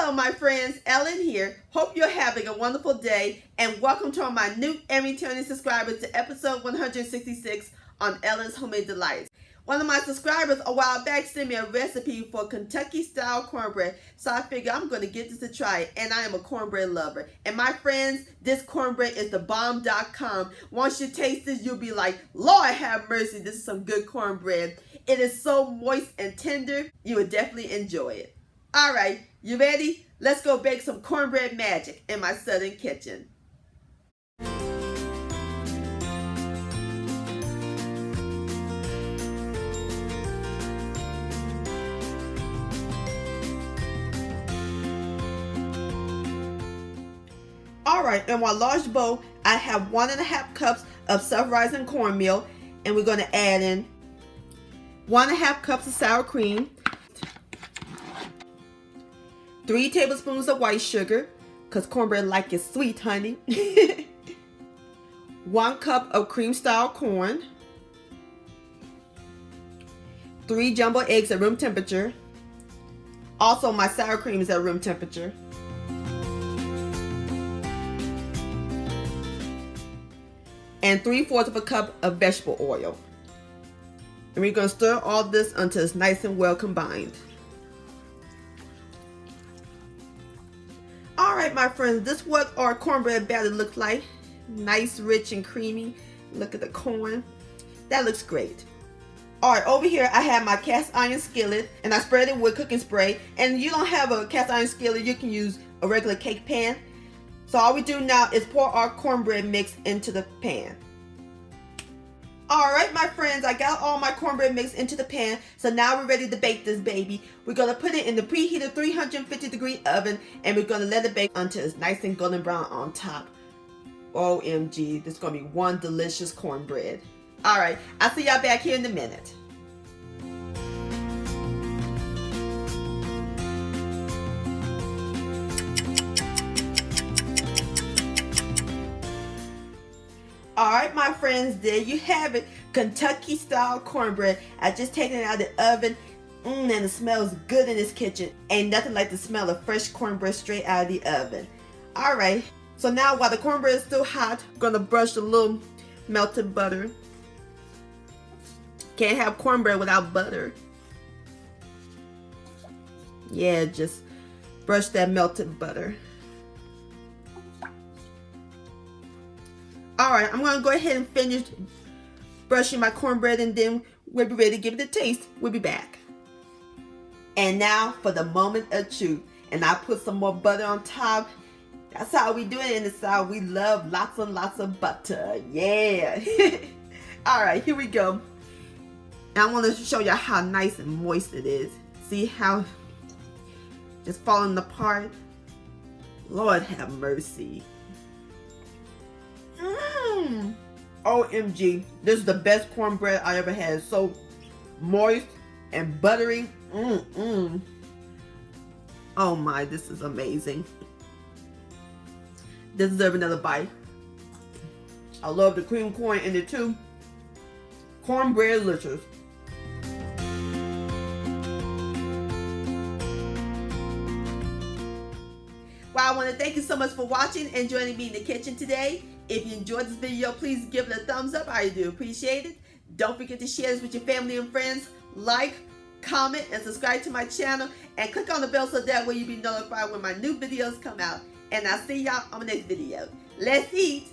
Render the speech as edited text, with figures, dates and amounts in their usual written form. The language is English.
Hello my friends, Ellen here. Hope you're having a wonderful day and welcome to all my new and returning subscribers to episode 166 on Ellen's Homemade Delights. One of my subscribers a while back sent me a recipe for Kentucky Style Cornbread, so I figured I'm going to get this to try it, and I am a cornbread lover. And my friends, this cornbread is the bomb.com. Once you taste this, you'll be like, Lord have mercy, this is some good cornbread. It is so moist and tender, you would definitely enjoy it. Alright, you ready? Let's go bake some cornbread magic in my southern kitchen. Alright, in my large bowl, I have 1.5 cups of self-rising cornmeal, and we're going to add in 1.5 cups of sour cream, 3 tablespoons of white sugar, because cornbread like it sweet, honey. 1 cup of cream style corn, 3 jumbo eggs at room temperature. Also, my sour cream is at room temperature. And 3/4 of a cup of vegetable oil. And we're going to stir all this until it's nice and well combined. Alright my friends, this is what our cornbread batter looks like. Nice, rich, and creamy. Look at the corn. That looks great. Alright, over here I have my cast iron skillet, and I spread it with cooking spray. And if you don't have a cast iron skillet, you can use a regular cake pan. So all we do now is pour our cornbread mix into the pan. Alright my friends, I got all my cornbread mix into the pan, so now we're ready to bake this baby. We're going to put it in the preheated 350-degree oven, and we're going to let it bake until it's nice and golden brown on top. OMG, this is going to be one delicious cornbread. Alright, I'll see y'all back here in a minute. Alright my friends, there you have it, Kentucky Style Cornbread. I just taken it out of the oven, and it smells good in this kitchen. Ain't nothing like the smell of fresh cornbread straight out of the oven. Alright, so now while the cornbread is still hot, I'm going to brush a little melted butter. Can't have cornbread without butter. Yeah, just brush that melted butter. Alright, I'm going to go ahead and finish brushing my cornbread, and then we'll be ready to give it a taste. We'll be back. And now for the moment of truth. And I put some more butter on top. That's how we do it in the South. We love lots and lots of butter. Yeah. Alright, here we go. And I want to show you how nice and moist it is. See how it's falling apart? Lord have mercy. OMG, this is the best cornbread I ever had. So moist and buttery. Oh my, this is amazing. This deserves another bite. I love the cream corn in it too. Cornbread delicious. Well, I want to thank you so much for watching and joining me in the kitchen today. If you enjoyed this video, please give it a thumbs up. I do appreciate it. Don't forget to share this with your family and friends. Like, comment, and subscribe to my channel. And click on the bell so that way you'll be notified when my new videos come out. And I'll see y'all on the next video. Let's eat.